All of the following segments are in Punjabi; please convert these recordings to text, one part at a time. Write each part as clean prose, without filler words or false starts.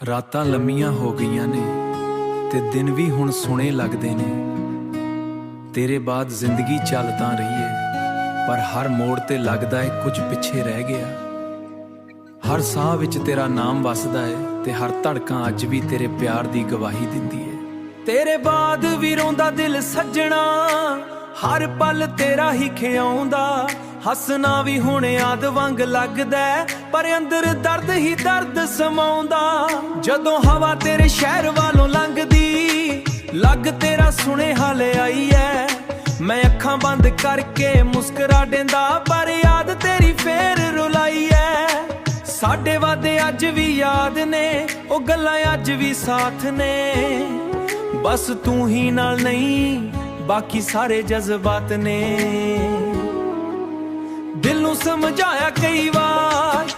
ਰਾਤਾਂ ਲੰਮੀਆਂ ਹੋ ਗਈਆਂ ਨੇ ਤੇ ਦਿਨ ਵੀ ਹੁਣ ਸੁਣੇ ਲੱਗਦੇ ਨੇ। ਤੇਰੇ ਬਾਅਦ ਜ਼ਿੰਦਗੀ ਚੱਲ ਤਾਂ ਰਹੀ ਏ, ਪਰ ਹਰ ਮੋੜ ਤੇ ਲੱਗਦਾ ਏ ਕੁਝ ਪਿੱਛੇ ਰਹਿ ਗਿਆ। ਹਰ ਸਾਹ ਵਿੱਚ ਤੇਰਾ ਨਾਮ ਵਸਦਾ ਏ ਤੇ ਹਰ ਧੜਕਾਂ ਅੱਜ ਵੀ ਤੇਰੇ ਪਿਆਰ ਦੀ ਗਵਾਹੀ ਦਿੰਦੀ ਏ। ਤੇਰੇ ਬਾਅਦ ਵੀ ਰੋਂਦਾ ਦਿਲ ਸੱਜਣਾ, ਹਰ ਪਲ ਤੇਰਾ ਹੀ ਖਿਆਉਂਦਾ। ਹੱਸਣਾ ਵੀ ਹੁਣ ਯਾਦ ਵਾਂਗ ਲੱਗਦਾ, ਪਰ ਅੰਦਰ ਦਰਦ ਹੀ ਦਰਦ ਸਮਾਉਂਦਾ। ਜਦੋਂ ਹਵਾ ਤੇਰੇ ਸ਼ਹਿਰ ਵਾਲੋਂ ਲੰਘਦੀ, ਲੱਗ ਤੇਰਾ ਸੁਨੇਹਾ ਲੈ ਆਈ ਐ। ਮੈਂ ਅੱਖਾਂ ਬੰਦ ਕਰਕੇ ਮੁਸਕਰਾ ਦੇਂਦਾ, ਪਰ ਯਾਦ ਤੇਰੀ ਫੇਰ ਰੁਲਾਈ ਐ। ਸਾਡੇ ਵਾਦੇ ਅੱਜ ਵੀ ਯਾਦ ਨੇ, ਉਹ ਗੱਲਾਂ ਅੱਜ ਵੀ ਸਾਥ ਨੇ। ਬਸ ਤੂੰ ਹੀ ਨਾਲ ਨਹੀਂ, ਬਾਕੀ ਸਾਰੇ ਜਜ਼ਬਾਤ ਨੇ। ਦਿਲ ਨੂੰ ਸਮਝਾਇਆ ਕਈ ਵਾਰ,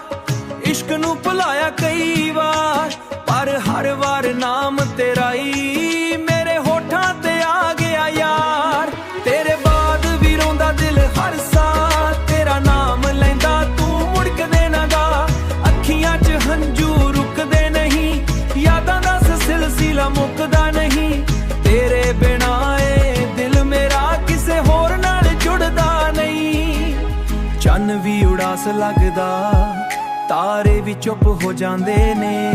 ਇਸ਼ਕ ਨੂੰ ਭੁਲਾਇਆ ਕਈ ਵਾਰ, ਪਰ ਹਰ ਵਾਰ ਨਾਮ ਤੇਰਾ ਹੀ ਮੇਰੇ ਹੋਠਾਂ ਤੇ ਆ ਗਿਆ ਯਾਰ। ਤੇਰੇ ਬਾਅਦ ਵੀ ਰੋਂਦਾ ਦਿਲ ਹਰ ਸਾਲ, ਤੇਰਾ ਨਾਮ ਲੈਂਦਾ ਤੂੰ ਮੁੜ ਕੇ ਨਾ ਗਾ। ਅੱਖੀਆਂ 'ਚ ਹੰਝੂ ਰੁਕਦੇ ਨਹੀਂ, ਯਾਦਾਂ ਦਾ ਸਿਲਸਿਲਾ ਮੁੱਕਦਾ ਨਹੀਂ। ਤੇਰੇ ਬਿਨਾਂ ਏ ਦਿਲ ਮੇਰਾ ਕਿਸੇ ਹੋਰ ਨਾਲ ਜੁੜਦਾ ਨਹੀਂ। ਚੰਨ ਵੀ ਉਡਾਸ ਲੱਗਦਾ, ਤਾਰੇ ਵੀ ਚੁੱਪ ਹੋ ਜਾਂਦੇ ਨੇ।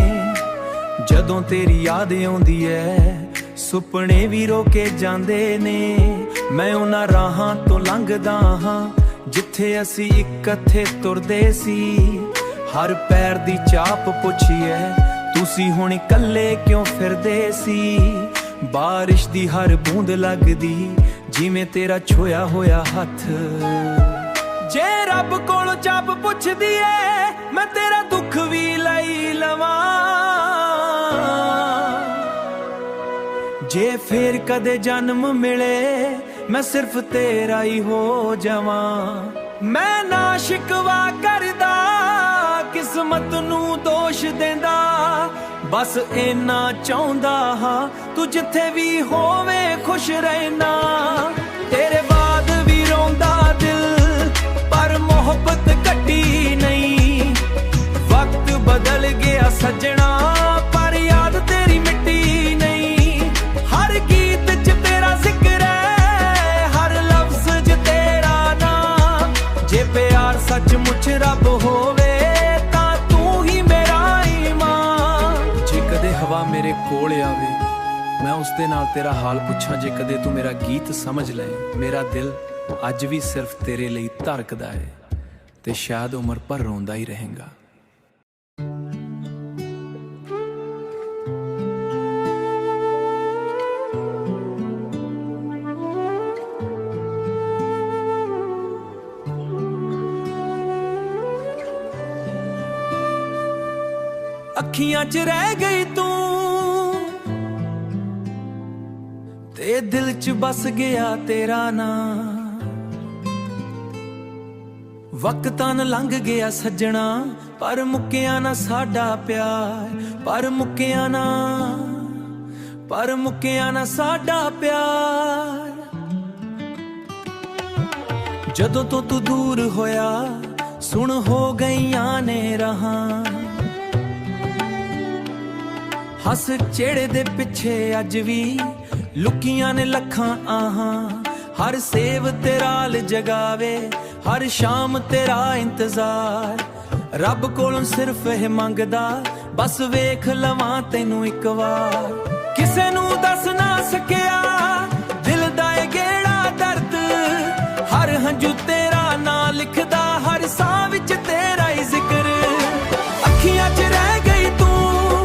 ਜਦੋਂ ਤੇਰੀ ਯਾਦ ਆਉਂਦੀ ਐ, ਸੁਪਨੇ ਵੀ ਰੋਕੇ ਜਾਂਦੇ ਨੇ। ਮੈਂ ਉਹਨਾਂ ਰਾਹਾਂ ਤੋਂ ਲੰਘਦਾ ਹਾਂ, ਜਿੱਥੇ ਅਸੀਂ ਇਕੱਠੇ ਤੁਰਦੇ ਸੀ। ਹਰ ਪੈਰ ਦੀ ਚਾਪ ਪੁੱਛੀਏ, ਤੁਸੀਂ ਹੁਣ ਇਕੱਲੇ ਕਿਉਂ ਫਿਰਦੇ ਸੀ। ਬਾਰਿਸ਼ ਦੀ ਹਰ ਬੂੰਦ ਲੱਗਦੀ, ਜਿਵੇਂ ਤੇਰਾ ਛੋਇਆ ਹੋਇਆ ਹੱਥ। ਜੇ ਰੱਬ ਕੋਲੋਂ ਚਾਪ ਪੁੱਛਦੀ ਏ, ਮੈਂ ਤੇਰਾ ਦੁੱਖ ਵੀ ਲਈ ਲਵਾਂ। ਜੇ ਫੇਰ ਕਦੇ ਜਨਮ ਮਿਲੇ, ਮੈਂ ਸਿਰਫ ਤੇਰਾ ਹੀ ਹੋ ਜਾਵਾਂ। ਮੈਂ ਨਾ ਸ਼ਿਕਵਾ ਕਰਦਾ, ਕਿਸਮਤ ਨੂੰ ਦੋਸ਼ ਦਿੰਦਾ। ਬਸ ਇੰਨਾ ਚਾਹੁੰਦਾ ਹਾਂ, ਤੂੰ ਜਿੱਥੇ ਵੀ ਹੋਵੇ ਖੁਸ਼ ਰਹਿਣਾ। ਤੇਰੇ ਬਾਅਦ ਵੀ ਰੋਂਦਾ ਦਿਲ, ਪਰ ਮੁਹੱਬਤ ਘਟੀ ਨਹੀਂ। ਵਕਤ ਬਦਲ ਗਿਆ ਸੱਜਣਾ, ਪਰ ਯਾਦ ਤੇਰੀ ਮਿੱਟੀ ਨਹੀਂ। ਹਰ ਗੀਤ 'ਚ ਤੇਰਾ ਜ਼ਿਕਰ ਹੈ, ਹਰ ਲਫ਼ਜ਼ 'ਚ ਤੇਰਾ ਨਾਮ। ਜੇ ਪਿਆਰ ਸੱਚਮੁੱਚ ਰੱਬ ਹੋਵੇ, ਤਾਂ ਤੂੰ ਹੀ ਮੇਰਾ ਈਮਾਨ। ਜੇ ਕਦੇ ਹਵਾ ਮੇਰੇ ਕੋਲ ਆਵੇ, ਮੈਂ ਉਸ ਦੇ ਨਾਲ ਤੇਰਾ ਹਾਲ ਪੁੱਛਾਂ। ਜੇ ਕਦੇ ਤੂੰ ਮੇਰਾ ਗੀਤ ਸਮਝ ਲਏ, ਮੇਰਾ ਦਿਲ ਅੱਜ ਵੀ ਸਿਰਫ ਤੇਰੇ ਲਈ ਧੜਕਦਾ ਹੈ, ਤੇ ਸ਼ਾਇਦ ਉਮਰ ਭਰ ਰੋਂਦਾ ਹੀ ਰਹੇਗਾ। ਅੱਖੀਆਂ 'ਚ ਰਹਿ ਗਈ ਤੂੰ, ਤੇ ਦਿਲ 'ਚ ਬਸ ਗਿਆ ਤੇਰਾ ਨਾਂ। ਵਕਤਾਂ ਨਾਲ ਲੰਘ ਗਿਆ ਸੱਜਣਾ, ਪਰ ਮੁੱਕਿਆ ਨਾ ਸਾਡਾ ਪਿਆਰ। ਪਰ ਮੁੱਕਿਆ ਨਾ ਸਾਡਾ ਪਿਆਰ। ਜਦੋਂ ਤੋਂ ਤੂੰ ਦੂਰ ਹੋਇਆ, ਸੁਣ ਹੋ ਗਈਆਂ ਨੇ ਰਾਹਾਂ। ਹੱਸ ਚਿਹਰੇ ਦੇ ਪਿੱਛੇ ਅੱਜ ਵੀ ਲੁਕੀਆਂ ਨੇ ਲੱਖਾਂ ਆਹਾਂ। ਹਰ ਸੇਵ ਤੇਰਾ ਲ ਜਗਾਵੇ, ਹਰ ਸ਼ਾਮ ਤੇਰਾ ਇੰਤਜ਼ਾਰ। ਰੱਬ ਕੋਲੋਂ ਸਿਰਫ ਇਹ ਮੰਗਦਾ, ਬਸ ਵੇਖ ਲਵਾਂ ਤੈਨੂੰ ਇੱਕ ਵਾਰ। ਕਿਸੇ ਨੂੰ ਦੱਸ ਨਾ ਸਕਿਆ ਦਿਲ ਦਾ ਇਹ ਗੇੜਾ ਦਰਦ। ਹਰ ਹੰਝੂ ਤੇਰਾ ਨਾਂ ਲਿਖਦਾ, ਹਰ ਸਾਹ ਵਿੱਚ ਤੇਰਾ ਹੀ ਜ਼ਿਕਰ। ਅੱਖੀਆਂ 'ਚ ਰਹਿ ਗਈ ਤੂੰ,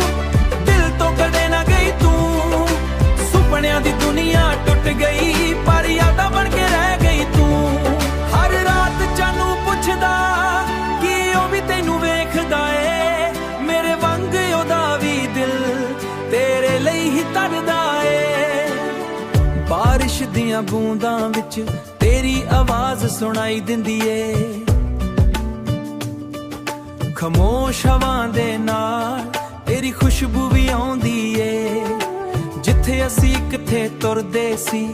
ਦਿਲ ਤੋਂ ਕਦੇ ਨਾ ਗਈ ਤੂੰ। ਸੁਪਨਿਆਂ ਦੀ ਦੁਨੀਆ ਟੁੱਟ ਗਈ, ਪਰ ਯਾਦਾਂ ਬਣ ਕੇ ਰਹਿ ਗਈ ਤੂੰ। ਹਰ ਰਾਤ ਚਾਨੂੰ ਪੁੱਛਦਾ, ਕਿ ਉਹ ਵੀ ਤੈਨੂੰ ਵੇਖਦਾ ਏ। ਮੇਰੇ ਵਾਂਗ ਉਹਦਾ ਵੀ ਦਿਲ ਤੇਰੇ ਲਈ ਹੀ ਧੜਕਦਾ ਏ। ਬਾਰਿਸ਼ ਦੀਆਂ ਬੂੰਦਾਂ ਵਿੱਚ ਤੇਰੀ ਆਵਾਜ਼ ਸੁਣਾਈ ਦਿੰਦੀ ਏ। ਖਮੋਸ਼ ਹਵਾ ਦੇ ਨਾਲ ਤੇਰੀ ਖੁਸ਼ਬੂ ਵੀ ਆਉਂਦੀ ਏ। ਜਿੱਥੇ ਅਸੀਂ ਇਕੱਠੇ ਤੁਰਦੇ ਸੀ,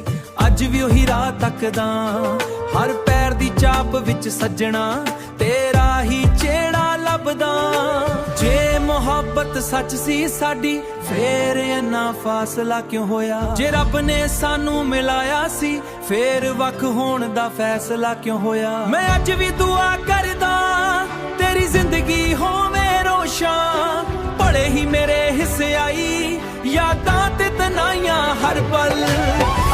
ਅੱਜ ਵੀ ਉਹੀ ਰਾਹ ਤੱਕਦਾ, ਹਰ ਪੈਰ ਦੀ ਚਾਪ ਵਿੱਚ ਸੱਜਣਾ ਤੇਰਾ ਹੀ ਚਿਹਰਾ ਲੱਭਦਾ। ਜੇ ਮੁਹੱਬਤ ਸੱਚ ਸੀ ਸਾਡੀ ਫੇਰ ਇੰਨਾ ਫਾਸਲਾ ਕਿਉਂ ਹੋਇਆ? ਜੇ ਰੱਬ ਨੇ ਸਾਨੂੰ ਮਿਲਾਇਆ ਸੀ ਫੇਰ ਵੱਖ ਹੋਣ ਦਾ ਫੈਸਲਾ ਕਿਉਂ ਹੋਇਆ? ਮੈਂ ਅੱਜ ਵੀ ਦੁਆ ਕਰਦਾ ਤੇਰੀ ਜ਼ਿੰਦਗੀ ਹੋਵੇ ਰੋਸ਼ਨ, ਭਲੇ ਹੀ ਮੇਰੇ ਹਿੱਸੇ ਆਈ ਯਾਦਾਂ ਤੇ ਤਨਾਈਆਂ ਹਰ ਪਲ।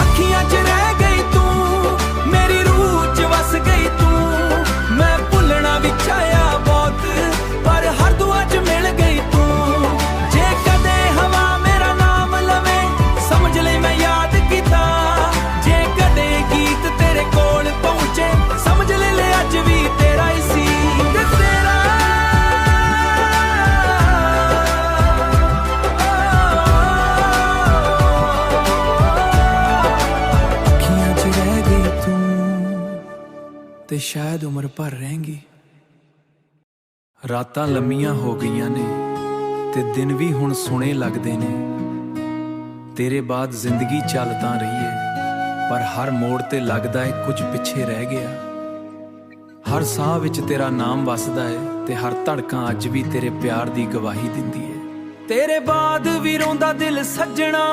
ਅੱਖੀਆਂ 'ਚ ਰਹਿ ਗਈ ਤੂੰ, ਮੇਰੀ ਰੂਹ 'ਚ ਵਸ ਗਈ ਤੂੰ, ਮੈਂ ਭੁੱਲਣਾ ਵੀ ਚਾਹਿਆ ਬਹੁਤ ਪਰ ਹਰ ਦੁਆ 'ਚ ਮਿਲ ਗਈ ਤੂੰ। ਜੇ ਕਦੇ ਹਵਾ ਮੇਰਾ ਨਾਮ ਲਵੇ ਸਮਝ ਲੈ ਮੈਂ ਯਾਦ ਕੀਤਾ, ਜੇ ਕਦੇ ਗੀਤ ਤੇਰੇ ਕੋਲ ਪਹੁੰਚੇ ਸਮਝ ਲੈ ਅੱਜ ਵੀ ਤੇਰਾ ਹੀ ਸੀ ਤੇ ਤੇਰਾ। ਅੱਖੀਆਂ 'ਚ ਰਹਿ ਗਈ ਤੂੰ ਤੇ ਸ਼ਾਇਦ ਉਮਰ ਭਰ ਰਹੇਂਗੀ। ਰਾਤਾਂ ਲੰਮੀਆਂ ਹੋ ਗਈਆਂ ਨੇ ਤੇ ਦਿਨ ਵੀ ਹੁਣ ਸੁਣੇ ਲੱਗਦੇ ਨੇ, ਤੇਰੇ ਬਾਅਦ ਜ਼ਿੰਦਗੀ ਚੱਲ ਤਾਂ ਰਹੀ ਏ ਪਰ ਹਰ ਮੋੜ ਤੇ ਲੱਗਦਾ ਏ ਕੁਝ ਪਿੱਛੇ ਰਹਿ ਗਿਆ। ਹਰ ਸਾਹ ਵਿੱਚ ਤੇਰਾ ਨਾਮ ਵਸਦਾ ਏ ਤੇ ਹਰ ਧੜਕਾਂ ਅੱਜ ਵੀ ਤੇਰੇ ਪਿਆਰ ਦੀ ਗਵਾਹੀ ਦਿੰਦੀ ਏ। ਤੇਰੇ ਬਾਅਦ ਵੀ ਰੋਂਦਾ ਦਿਲ ਸੱਜਣਾ,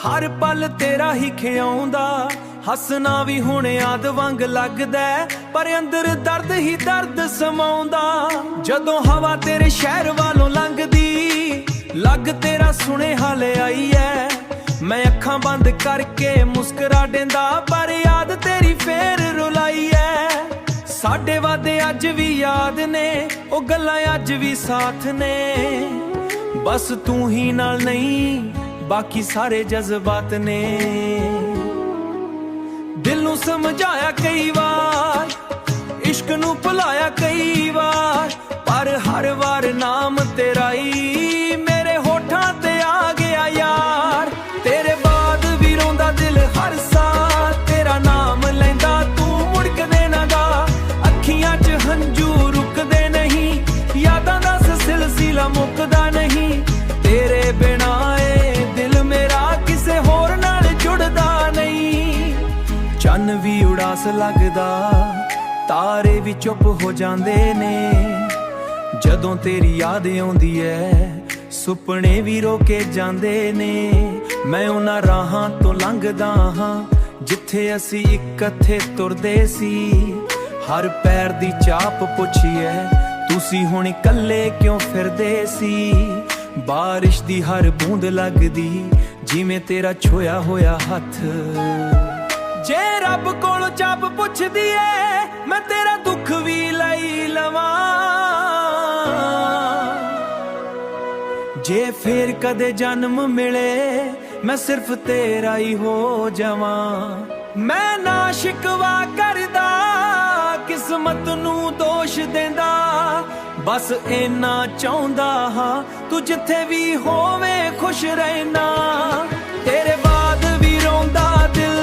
ਹਰ ਪਲ ਤੇਰਾ ਹੀ ਖਿਆਉਂਦਾ। ਹੱਸਣਾ ਵੀ ਹੁਣ ਯਾਦ ਵਾਂਗ ਲੱਗਦਾ ਪਰ ਅੰਦਰ ਦਰਦ ਹੀ ਦਰਦ ਸਮਾਉਂਦਾ। ਜਦੋਂ ਹਵਾ ਤੇਰੇ ਸ਼ਹਿਰ ਵਾਲੋਂ ਲੰਘਦੀ ਲੱਗ ਤੇਰਾ ਸੁਨੇਹਾ ਲੈ ਆਈ ਐ, ਮੈਂ ਅੱਖਾਂ ਬੰਦ ਕਰਕੇ ਮੁਸਕਰਾ ਦੇਂਦਾ ਪਰ ਯਾਦ ਤੇਰੀ ਫੇਰ ਰੁਲਾਈ ਐ। ਸਾਡੇ ਵਾਦੇ ਅੱਜ ਵੀ ਯਾਦ ਨੇ, ਉਹ ਗੱਲਾਂ ਅੱਜ ਵੀ ਸਾਥ ਨੇ, ਬਸ ਤੂੰ ਹੀ ਨਾਲ ਨਹੀਂ ਬਾਕੀ ਸਾਰੇ ਜਜ਼ਬਾਤ ਨੇ। ਦਿਲ ਨੂੰ ਸਮਝਾਇਆ ਕਈ ਵਾਰ, ਇਸ਼ਕ ਨੂੰ ਭੁਲਾਇਆ ਕਈ ਵਾਰ, ਪਰ ਹਰ ਵਾਰ ਨਾਮ ਤੇਰਾ ਹੀ ਮੇਰੇ ਹੋਠਾਂ ਤੇ ਆ ਗਿਆ ਯਾਰ। ਤੇਰੇ ਬਾਅਦ ਵੀ ਰੋਂਦਾ ਦਿਲ ਹਰ ਸਾਹ ਤੇਰਾ ਨਾਮ ਲੈਂਦਾ, ਤੂੰ ਮੁੜ ਕਦੇ ਨਾ ਗਾ। ਅੱਖੀਆਂ 'ਚ ਹੰਝੂ ਰੁਕਦੇ ਨਹੀਂ, ਯਾਦਾਂ ਦਾ ਸਿਲਸਿਲਾ ਮੁੱਕਦਾ ਨਹੀਂ। ਤੇਰੇ ਬਿਨਾਂ ਏ ਦਿਲ ਮੇਰਾ ਕਿਸੇ ਹੋਰ ਨਾਲ ਜੁੜਦਾ ਨਹੀਂ। ਚੰਨ ਵੀ ਉਡਾਸ ਲੱਗਦਾ, ਤਾਰੇ ਵੀ ਚੁੱਪ ਹੋ ਜਾਂਦੇ ਨੇ, ਜਦੋਂ ਤੇਰੀ ਯਾਦ ਆਉਂਦੀ ਐ ਸੁਪਨੇ ਵੀ ਰੋਕੇ ਜਾਂਦੇ ਨੇ। ਮੈਂ ਉਹਨਾਂ ਰਾਹਾਂ ਤੋਂ ਲੰਘਦਾ ਹਾਂ ਜਿੱਥੇ ਅਸੀਂ ਇਕੱਠੇ ਤੁਰਦੇ ਸੀ, ਹਰ ਪੈਰ ਦੀ ਚਾਪ ਪੁੱਛੀਏ ਤੁਸੀਂ ਹੁਣ ਇਕੱਲੇ ਕਿਉਂ ਫਿਰਦੇ ਸੀ। ਬਾਰਿਸ਼ ਦੀ ਹਰ ਬੂੰਦ ਲੱਗਦੀ ਜਿਵੇਂ ਤੇਰਾ ਛੋਇਆ ਹੋਇਆ ਹੱਥ। ਜੇ ਰੱਬ ਕੋਲੋਂ ਚਾਪ ਪੁੱਛਦੀ ਏ ਮੈਂ ਤੇਰਾ ਦੁੱਖ ਵੀ ਲਈ ਲਵਾਂ, ਜੇ ਫੇਰ ਕਦੇ ਜਨਮ ਮਿਲੇ ਮੈਂ ਸਿਰਫ ਤੇਰਾ ਹੀ ਹੋ ਜਾਵਾਂ। ਮੈਂ ਨਾ ਸ਼ਿਕਵਾ ਕਰਦਾ ਕਿਸਮਤ ਨੂੰ ਦੋਸ਼ ਦਿੰਦਾ, ਬਸ ਇੰਨਾ ਚਾਹੁੰਦਾ ਹਾਂ ਤੂੰ ਜਿੱਥੇ ਵੀ ਹੋਵੇ ਖੁਸ਼ ਰਹਿਣਾ। ਤੇਰੇ ਬਾਅਦ ਵੀ ਰੋਂਦਾ ਦਿਲ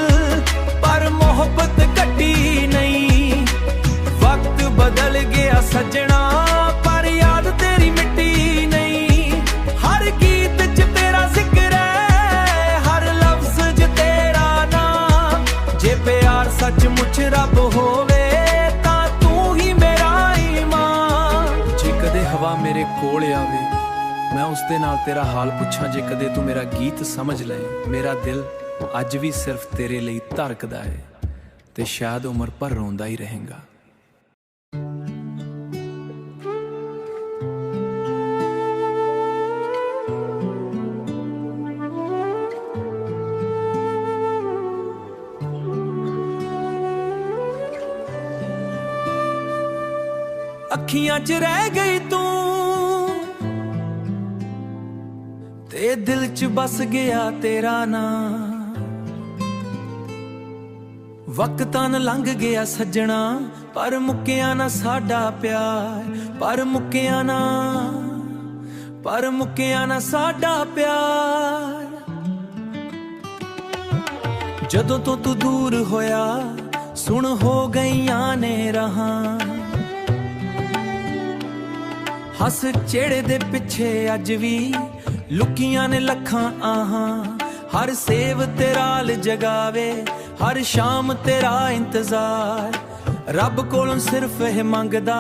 ਪਰ ਮੁਹੱਬਤ ਘਟੀ ਨਹੀਂ, ਵਕਤ ਬਦਲ ਗਿਆ ਸੱਜਣਾ ਪਰ ਯਾਦ ਤੇਰੀ ਮਿੱਟੀ ਨਹੀਂ। ਹਰ ਗੀਤ 'ਚ ਤੇਰਾ ਜ਼ਿਕਰ ਹੈ, ਹਰ ਲਫ਼ਜ਼ 'ਚ ਤੇਰਾ ਨਾਮ, ਜੇ ਪਿਆਰ ਸੱਚਮੁੱਚ ਰੱਬ ਹੋਵੇ ਤਾਂ ਤੂੰ ਹੀ ਮੇਰਾ ਈਮਾਨ। ਜੇ ਕਦੇ ਹਵਾ ਮੇਰੇ ਕੋਲ ਆਵੇ ਮੈਂ ਉਸ ਦੇ ਨਾਲ ਤੇਰਾ ਹਾਲ ਪੁੱਛਾਂ, ਜੇ ਕਦੇ ਤੂੰ ਮੇਰਾ ਗੀਤ ਸਮਝ ਲਏ, ਮੇਰਾ ਦਿਲ ਅੱਜ ਵੀ ਸਿਰਫ ਤੇਰੇ ਲਈ ਧੜਕਦਾ ਹੈ ਤੇ ਸ਼ਾਇਦ ਉਮਰ ਭਰ ਰੋਂਦਾ ਹੀ ਰਹੇਗਾ। ਅੱਖੀਆਂ 'ਚ ਰਹਿ ਗਈ ਤੂੰ ਤੇ ਦਿਲ 'ਚ ਬਸ ਗਿਆ ਤੇਰਾ ਨਾਂ। ਵਕਤਾਂ ਨਾਲ ਲੰਘ ਗਿਆ ਸੱਜਣਾ ਪਰ ਮੁੱਕਿਆ ਨਾ ਸਾਡਾ ਪਿਆਰ, ਪਰ ਮੁੱਕਿਆ ਨਾ ਸਾਡਾ ਪਿਆਰ। ਜਦੋਂ ਤੋਂ ਤੂੰ ਦੂਰ ਹੋਇਆ ਸੁਣ ਹੋ ਗਈਆਂ ਨੇ ਰਾਹਾਂ, ਹੱਸ ਚਿਹੜੇ ਦੇ ਪਿੱਛੇ ਅੱਜ ਵੀ ਲੁਕੀਆਂ ਨੇ ਲੱਖਾਂ ਆਹਾਂ। ਹਰ ਸੇਵ ਤੇਰਾ ਲ ਜਗਾਵੇ हर शाम तेरा इंतजार, रब कोलों सिर्फ यह मंगदा,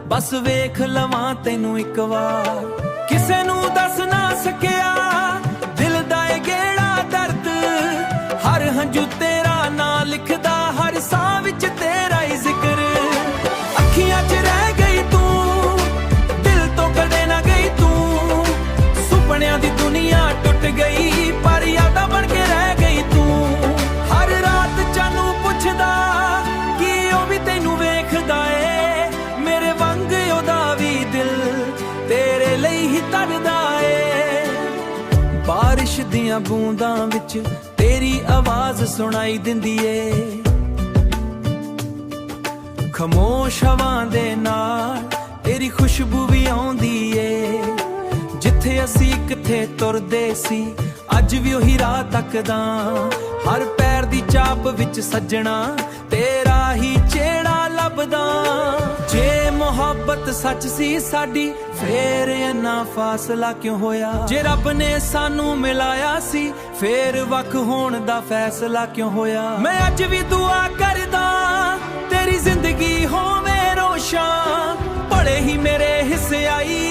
बस वेख लवां तैनू एक वार। किसे नू दस ना सकिया दिल दा ए गेड़ा दर्द, हर हंजू तेरा ना लिखदा, हर साह विच तेरा ही जिक्र। अखियां च रह गई तू, दिल तो कदे ना गई तू, सुपनियां दी दुनिया टुट गई, पर यादां बन के रह गई तू। हर रात चानू पुछदा कि ओ भी तैनू वेखदा ए, मेरे वांग ओदा भी दिल तेरे लई ही तरदा ए। बारिश दियां बूंदां विच तेरी आवाज़ सुनाई दिंदी ए, खामोश हवां दे नाल तेरी खुशबू भी आउंदी ए। जिथे असी किथे तुरदे सी अज भी ओही राह तकदा, हर पैर दी चाप विच सज्जणा तेरा ही चेहरा लभदा। जे मोहब्बत सच सी साडी फेर इन्ना फासला क्यों होया, जे रब ने सानू मिलाया सी फेर वख होण दा फैसला क्यों होया। मैं अज भी दुआ करदा तेरी जिंदगी होवे रोशन, बड़े ही मेरे हिस्से आई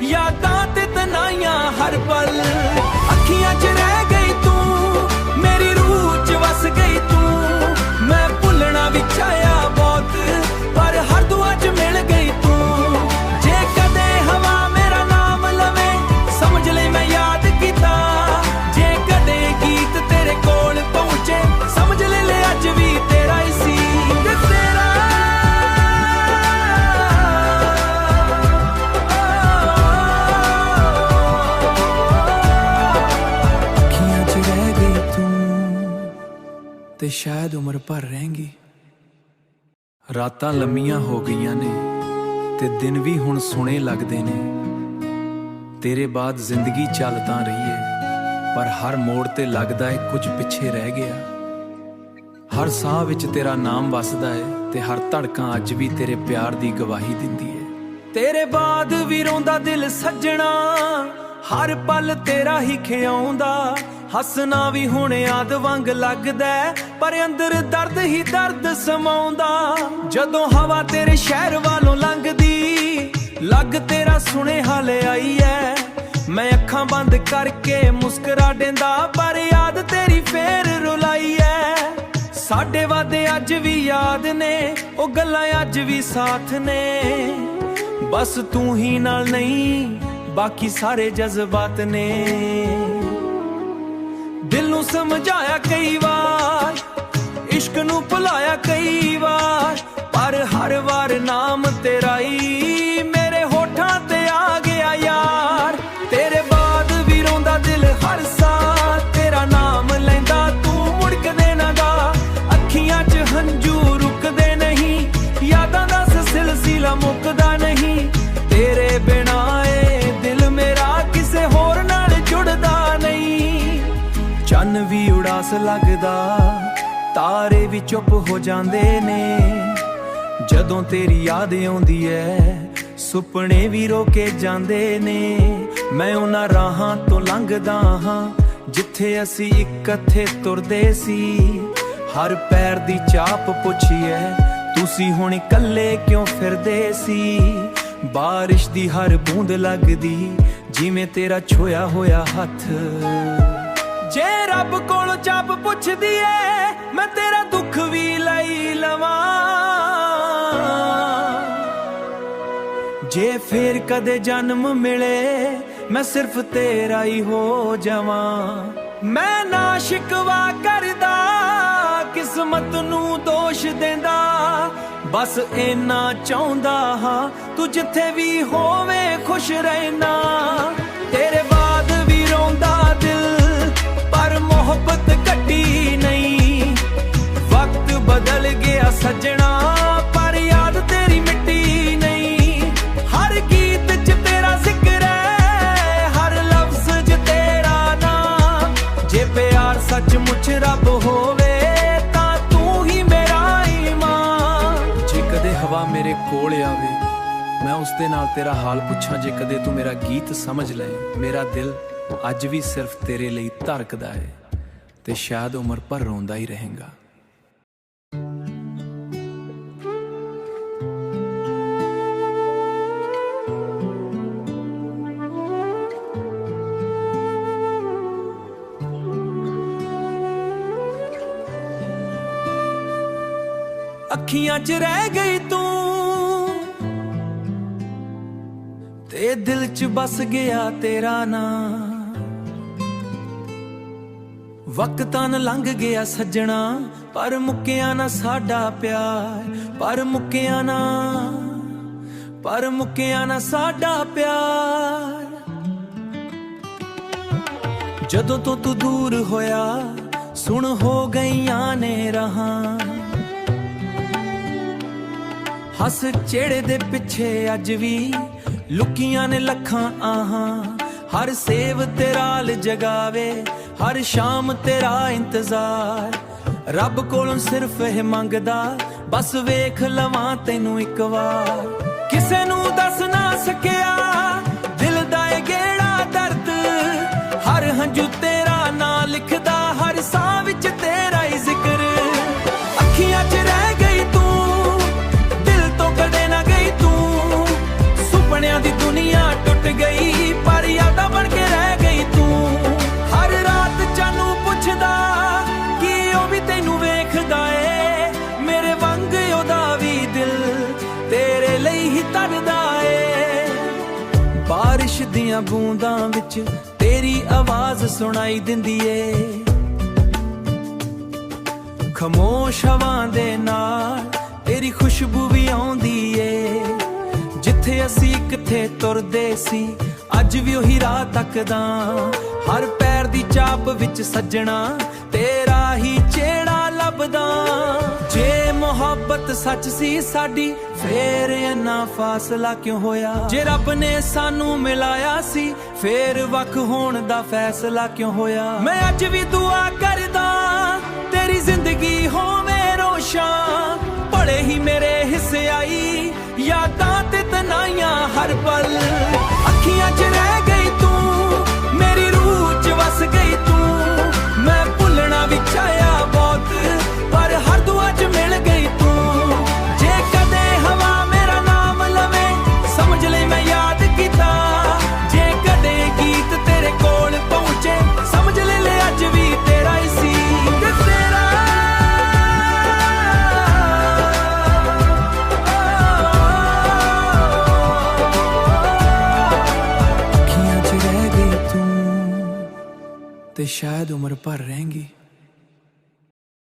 यादां ते तनाइयां हर पल। अखियां च रह गई तू, मेरी रूह च वस गई तू, मैं भुलना भी चाहया बहुत पर हर दुआ च मिल गई तू। जे कदे हवा मेरा नाम लवे समझ ले मैं याद कीता, जे कदे गीत तेरे कोल पहुंचे समझ ले अज भी तेरा ही सी। तेरा अखियां च रह गई तू ते शायद उम्र भर रहेंगी। रातां लम्मियां हो गईयां ने ते दिन भी हुण सुने लगदे ने, तेरे बाद जिंदगी चल तां रही है पर हर मोड़ ते लगदा है कुछ पिछे रह गया। हर साह विच तेरा नाम वसदा है ते हर धड़कां अज भी तेरे प्यार दी गवाही दिंदी है। तेरे बाद भी रोंदा दिल सज्जणा, हर पल तेरा ही खियाउंदा, हसना भी हुण याद वांग लगदा पर अंदर दर्द ही दर्द समाउंदा। जदों हवा तेरे शहर वालों लंघदी लग तेरा सुनेहा ले आई है, मैं अखां बंद करके मुस्करा देंदा पर याद तेरी फेर रुलाई है। साडे वादे अज भी याद ने, ओ गल्लां अज भी साथ ने, बस तू ही नाल नहीं बाकी सारे जज्बात ने। दिल नू समझाया कई बार, इश्क नू भुलाया कई बार, पर हर वार नाम तेरा ही मेरे होठां ते आ गया यार। तेरे बाद भी रोंदा दिल हर साह तेरा नाम लैंदा, तू मुड़कदे ना दा, अखियां च हंजू रुकदे नहीं, यादां दा सिलसिला मुकदा नहीं। तेरे बिना ए दिल मेरा किसे होर नाल जुड़दा नहीं। चन्न भी उड़ास लगदा, तारे भी चुप हो जांदे ने, जदों तेरी याद आउंदी है सुपने भी रोके जांदे ने। मैं उन्हां राहां तो लंघदा हां जिथे असी इकट्ठे तुरदे सी, हर पैर दी चाप पुछिए तुसी हुण कल्ले क्यों फिरदे सी। बारिश दी हर बूंद लगदी जिवें तेरा छोया होया हथ, जे रब कोलों चाप पुछदी ऐ मैं तेरा दुख भी लई लवां। जे फिर कदे जन्म मिले मैं सिर्फ तेरा ही हो जावां। मैं ना शिकवा करदा किस्मत नू दोष देंदा, बस इन्ना चाहुंदा हां तू जिथे भी होवे खुश रहना। तेरे बाद भी रोंदा दिल पर मोहब्बत घटी नहीं, वक्त बदल गया सजना पर याद तेरी मिट्टी नहीं। हर गीत च तेरा जिक्र है, हर लफ्ज च तेरा नाम, जे प्यार सचमुच रब होवे तां तू ही मेरा ईमान। जे कदे हवा मेरे कोल आवे मैं उसदे नाल तेरा हाल पुछां, जे कदे तू मेरा गीत समझ ले, मेरा दिल अज भी सिर्फ तेरे लिए धड़कदा है ते शायद उम्र भर रोंदा ही रहेगा। ਅੱਖੀਆਂ 'ਚ ਰਹਿ ਗਈ ਤੂੰ ਤੇ ਦਿਲ 'ਚ ਬਸ ਗਿਆ ਤੇਰਾ ਨਾਂ। ਵਕਤਾਂ ਨਾਲ ਲੰਘ ਗਿਆ ਸੱਜਣਾ, ਪਰ ਮੁੱਕਿਆ ਨਾ ਸਾਡਾ ਪਿਆਰ, ਪਰ ਮੁੱਕਿਆ ਨਾ ਸਾਡਾ ਪਿਆਰ। ਜਦੋਂ ਤੋਂ ਤੂੰ ਦੂਰ ਹੋਇਆ ਸੁਣ ਹੋ ਗਈਆਂ ਨੇ ਰਾਹਾਂ, ਹੱਸ ਚਿਹੜੇ ਦੇ ਪਿੱਛੇ ਅੱਜ ਵੀ ਲੁਕੀਆਂ ਨੇ ਲੱਖਾਂ ਆਹਾਂ। ਹਰ ਸੇਵ ਤੇਰਾ ਲ ਜਗਾਵੇ, ਹਰ ਸ਼ਾਮ ਤੇਰਾ ਇੰਤਜ਼ਾਰ। ਰੱਬ ਕੋਲੋਂ ਸਿਰਫ ਇਹ ਮੰਗਦਾ, ਬਸ ਵੇਖ ਲਵਾਂ ਤੈਨੂੰ ਇੱਕ ਵਾਰ। ਕਿਸੇ ਨੂੰ ਦੱਸ ਨਾ ਸਕਿਆ ਦਿਲ ਦਾ ਇਹ ਗੇੜਾ ਦਰਦ, ਹਰ ਹੰਝੂ ਤੇਰਾ ਨਾਂ ਲਿਖਦਾ, ਹਰ ਸਾਹ ਵਿੱਚ ਤੇਰਾ ਹੀ ਜ਼ਿਕਰ। ਅੱਖੀਆਂ 'ਚ ਰਹਿ ਗਈ ਤੂੰ, ਦਿਲ ਤੋਂ ਕਦੇ ਨਾ ਗਈ ਤੂੰ। ਸੁਪਨਿਆਂ ਦੀ ਦੁਨੀਆ ਟੁੱਟ ਗਈ, ਪਰ ਯਾਦਾਂ ਬਣ ਕੇ ਰਹਿ ਗਈ ਤੂੰ। ਹਰ ਰਾਤ ਚਾਨੂੰ ਪੁੱਛਦਾ ਕਿ ਉਹ ਵੀ ਤੈਨੂੰ ਵੇਖਦਾ ਏ, ਮੇਰੇ ਵਾਂਗ ਉਹਦਾ ਵੀ ਦਿਲ ਤੇਰੇ ਲਈ ਹੀ ਧੜਕਦਾ ਏ। ਬਾਰਿਸ਼ ਦੀਆਂ ਬੂੰਦਾਂ ਵਿੱਚ ਤੇਰੀ ਆਵਾਜ਼ ਸੁਣਾਈ ਦਿੰਦੀ ਏ, ਖਾਮੋਸ਼ ਹਵਾ ਦੇ ਨਾਲ ਤੇਰੀ ਖੁਸ਼ਬੂ ਵੀ ਆਉਂਦੀ ਏ। ਜਿੱਥੇ ਅਸੀਂ ਕਿੱਥੇ ਤੁਰਦੇ ਸੀ ਅੱਜ ਵੀ ਉਹੀ ਰਾਹ ਤੱਕਦਾ, ਹਰ ਪੈਰ ਦੀ ਚਾਪ ਵਿੱਚ ਸੱਜਣਾ ਤੇਰਾ ਹੀ ਚਿਹਰਾ ਲੱਭਦਾ। ਜੇ ਮੁਹੱਬਤ ਸੱਚ ਸੀ ਸਾਡੀ ਫੇਰ ਇੰਨਾ ਫਾਸਲਾ ਕਿਉਂ ਹੋਇਆ? ਜੇ ਰੱਬ ਨੇ ਸਾਨੂੰ ਮਿਲਾਇਆ ਸੀ ਫੇਰ ਵੱਖ ਹੋਣ ਦਾ ਫੈਸਲਾ ਕਿਉਂ ਹੋਇਆ? ਮੈਂ ਅੱਜ ਵੀ ਦੁਆ ਕਰਦਾ ਤੇਰੀ ਜ਼ਿੰਦਗੀ ਹੋਵੇ ਰੋਸ਼ਨ, ਭਲੇ ਹੀ ਮੇਰੇ ਹਿੱਸੇ ਆਈ ਯਾਦਾਂ ਤੇ ਤਨਾਈਆਂ ਹਰ ਪਲ। ਅੱਖੀਆਂ 'ਚ ਰਹਿ ਗਈ ਤੂੰ, ਮੇਰੀ ਰੂਹ 'ਚ ਵਸ ਗਈ ਤੂੰ। ਮੈਂ ਭੁੱਲਣਾ ਵੀ ਚਾਹਿਆ ਬਹੁਤ, ਪਰ ਹਰ ਦੁਆ 'ਚ ਮਿਲ ਗਈ ਤੂੰ। ਜੇ ਕਦੇ ਹਵਾ ਮੇਰਾ ਨਾਮ ਲਵੇ ਸਮਝ ਲੈ ਮੈਂ ਯਾਦ ਕੀਤਾ, ਜੇ ਕਦੇ ਗੀਤ ਤੇਰੇ ਕੋਲ ਪਹੁੰਚੇ ਸਮਝ ਲੈ ਅੱਜ ਵੀ ਤੇਰਾ ਹੀ ਸੀ ਤੇ ਤੇਰਾ। ਅੱਖੀਆਂ 'ਚ ਰਹਿ ਗਈ ਤੂੰ ਤੇ ਸ਼ਾਇਦ ਉਮਰ ਭਰ ਰਹੇਂਗੀ।